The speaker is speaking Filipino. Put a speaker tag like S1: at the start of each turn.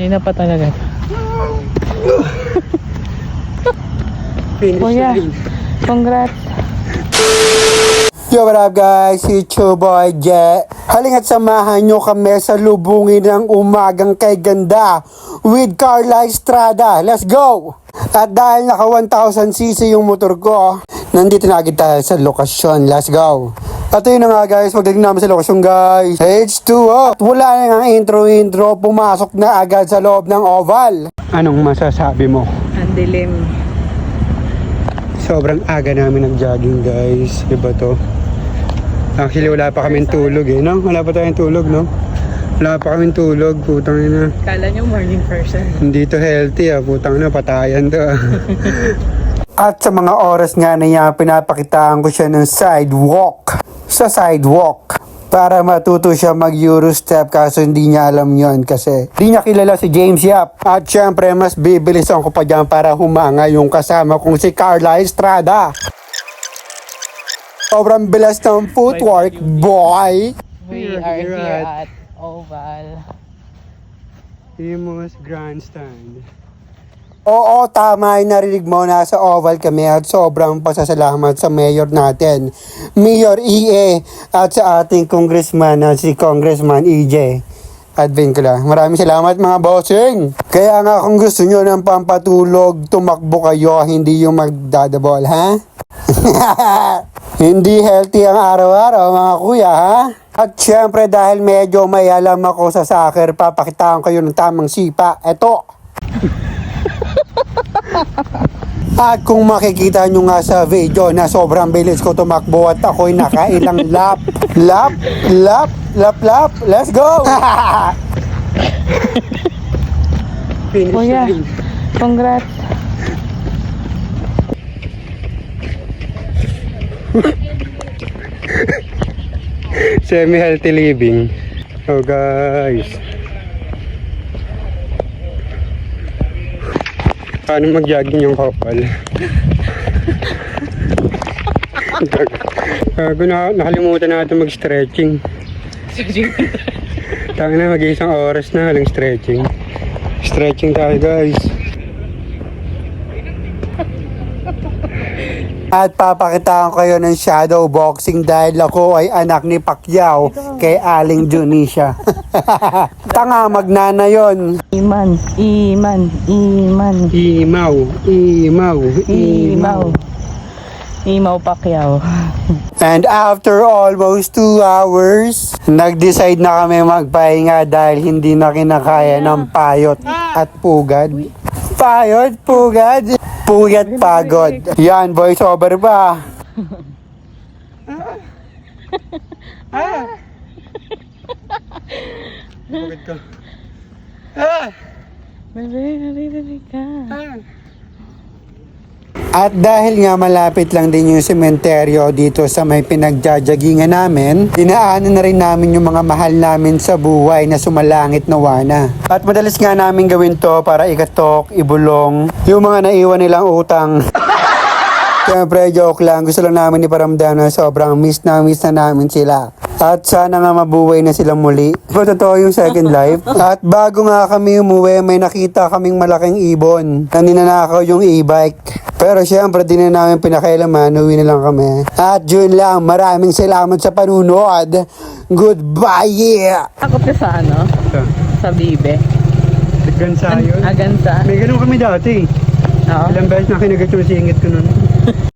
S1: Kanina pa talaga.
S2: Finish
S1: Kuya,
S2: line.
S1: congrats.
S2: Yo, what up guys? It's your boy Jet. Halina't samahan nyo kami sa lubungin ng umagang kay ganda with Carla Estrada. Let's go! At dahil naka 1000cc yung motor ko, nandito na agad tayo sa lokasyon. Let's go! At yun na nga guys, pagdating namin sa lokasyon guys, H2O. Wala na nga intro, pumasok na agad sa loob ng oval. Anong masasabi mo?
S1: Ang dilim.
S2: Sobrang aga namin nag-jogging guys. Iba to. Actually wala pa kaming tulog eh, no? Wala pa tayong tulog, no? Wala pa kaming tulog, putang ina.
S1: Kala nyo morning person.
S2: Hindi to healthy ah, putang ina, patayan to ah. At sa mga oras nga na yan, pinapakitaan ko siya ng sidewalk. Sa sidewalk. Para matuto siya mag-Eurostep kaso hindi niya alam yon kasi hindi niya kilala si James Yap. At syempre mas bibilisan ko pa dyan para humanga yung kasama kong si Carla Estrada. Sobrang bilas ng footwork, boy!
S1: We are here at Oval.
S2: Imus Grandstand. Oo, tama yung narinig mo, nasa Oval kami at sobrang pasasalamat sa mayor natin, Mayor EA, at sa ating congressman na si Congressman EJ Advincula. Maraming salamat mga bossing! Kaya nga kung gusto nyo ng pampatulog, tumakbo kayo, hindi yung magdadabol, ha? Hindi healthy ang araw-araw mga kuya, ha? At syempre dahil medyo may alam ako sa soccer, papakitaan kayo ng tamang sipa. Eto! At kung makikita nyo nga sa video na sobrang bilis ko tumakbo at ako'y nakailang lap. Lap. Let's go! Finish
S1: Kuya,
S2: line.
S1: congrats.
S2: Semi-healthy living. So guys, paano mag-jogging yung couple? Nakalimutan natin mag-stretching. Tangina na, mag-isang oras na halang stretching. Stretching tayo guys. At papakitaan ko kayo ng shadow boxing dahil ako ay anak ni Pacquiao kay Aling Junisha. Tanga, magnana yon.
S1: Iman. Imaw Pacquiao.
S2: And after almost 2 hours, nag-decide na kami magpahinga dahil hindi na kinakaya ng payot at pugad. Payot, pugad, puyat, pagod. Yan, voice over ba? Pugad ko.
S1: Narinig ka.
S2: At dahil nga malapit lang din yung sementeryo dito sa may pinagjajagingan namin, dinaanan na rin namin yung mga mahal namin sa buhay na sumalangit na wana. At madalas nga namin gawin to para ikatok, ibulong, yung mga naiwan nilang utang. Siyempre, joke lang. Gusto lang namin iparamdam na sobrang miss na namin sila. At sana nga mabuhay na silang muli. Pero totoo yung second life. At bago nga kami umuwi, may nakita kaming malaking ibon na ninanakaw yung e-bike. Pero syempre, di na namin pinakailaman. Uwi na lang kami. At yun lang. Maraming salamat sa panunood. Goodbye, yeah!
S1: Takot ka sa ano? Sa bibe.
S2: Gansa yun.
S1: Agansa.
S2: May ganun kami dati.
S1: Oo.
S2: Ilang beses na kinagat yung singit ko nun.